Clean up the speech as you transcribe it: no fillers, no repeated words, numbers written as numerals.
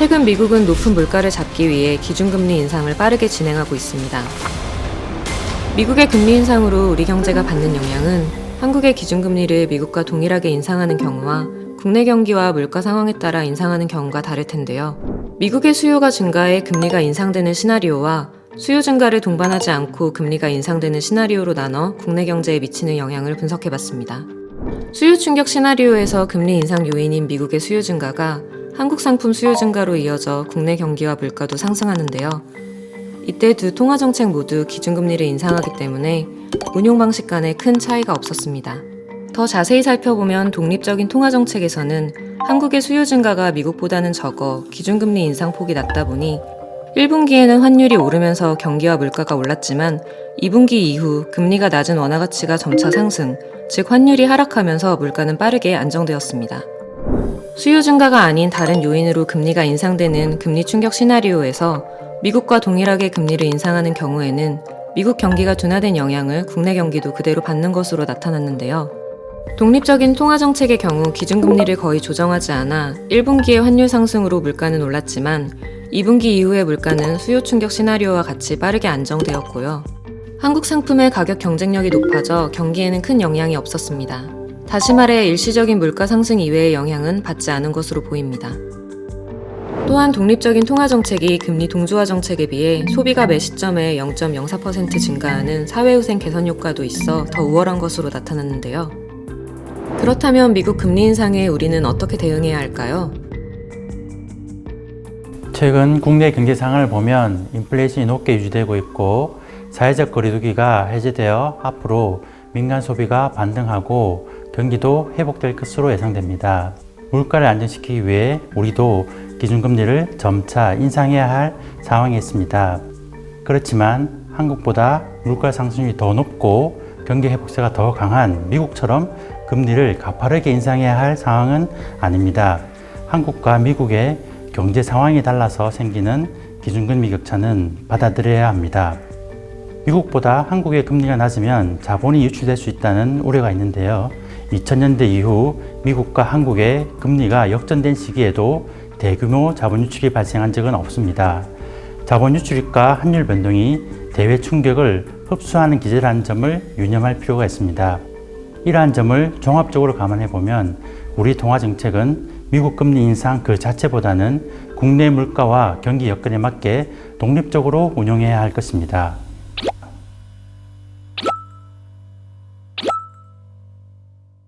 최근 미국은 높은 물가를 잡기 위해 기준금리 인상을 빠르게 진행하고 있습니다. 미국의 금리 인상으로 우리 경제가 받는 영향은 한국의 기준금리를 미국과 동일하게 인상하는 경우와 국내 경기와 물가 상황에 따라 인상하는 경우가 다를 텐데요. 미국의 수요가 증가해 금리가 인상되는 시나리오와 수요 증가를 동반하지 않고 금리가 인상되는 시나리오로 나눠 국내 경제에 미치는 영향을 분석해봤습니다. 수요 충격 시나리오에서 금리 인상 요인인 미국의 수요 증가가 한국 상품 수요 증가로 이어져 국내 경기와 물가도 상승하는데요. 이때 두 통화정책 모두 기준금리를 인상하기 때문에 운용 방식 간에 큰 차이가 없었습니다. 더 자세히 살펴보면 독립적인 통화정책에서는 한국의 수요 증가가 미국보다는 적어 기준금리 인상폭이 낮다 보니 1분기에는 환율이 오르면서 경기와 물가가 올랐지만 2분기 이후 금리가 낮은 원화 가치가 점차 상승, 즉 환율이 하락하면서 물가는 빠르게 안정되었습니다. 수요 증가가 아닌 다른 요인으로 금리가 인상되는 금리 충격 시나리오에서 미국과 동일하게 금리를 인상하는 경우에는 미국 경기가 둔화된 영향을 국내 경기도 그대로 받는 것으로 나타났는데요. 독립적인 통화정책의 경우 기준금리를 거의 조정하지 않아 1분기의 환율 상승으로 물가는 올랐지만 2분기 이후의 물가는 수요 충격 시나리오와 같이 빠르게 안정되었고요. 한국 상품의 가격 경쟁력이 높아져 경기에는 큰 영향이 없었습니다. 다시 말해 일시적인 물가 상승 이외의 영향은 받지 않은 것으로 보입니다. 또한 독립적인 통화정책이 금리 동조화 정책에 비해 소비가 매 시점에 0.04% 증가하는 사회후생 개선 효과도 있어 더 우월한 것으로 나타났는데요. 그렇다면 미국 금리 인상에 우리는 어떻게 대응해야 할까요? 최근 국내 경제 상황을 보면 인플레이션이 높게 유지되고 있고 사회적 거리두기가 해제되어 앞으로 민간 소비가 반등하고 경기도 회복될 것으로 예상됩니다. 물가를 안정시키기 위해 우리도 기준금리를 점차 인상해야 할 상황에 있습니다. 그렇지만 한국보다 물가 상승률이 더 높고 경기 회복세가 더 강한 미국처럼 금리를 가파르게 인상해야 할 상황은 아닙니다. 한국과 미국의 경제 상황이 달라서 생기는 기준금리 격차는 받아들여야 합니다. 미국보다 한국의 금리가 낮으면 자본이 유출될 수 있다는 우려가 있는데요. 2000년대 이후 미국과 한국의 금리가 역전된 시기에도 대규모 자본 유출이 발생한 적은 없습니다. 자본 유출과 환율 변동이 대외 충격을 흡수하는 기제라는 점을 유념할 필요가 있습니다. 이러한 점을 종합적으로 감안해 보면 우리 통화정책은 미국 금리 인상 그 자체보다는 국내 물가와 경기 여건에 맞게 독립적으로 운용해야 할 것입니다.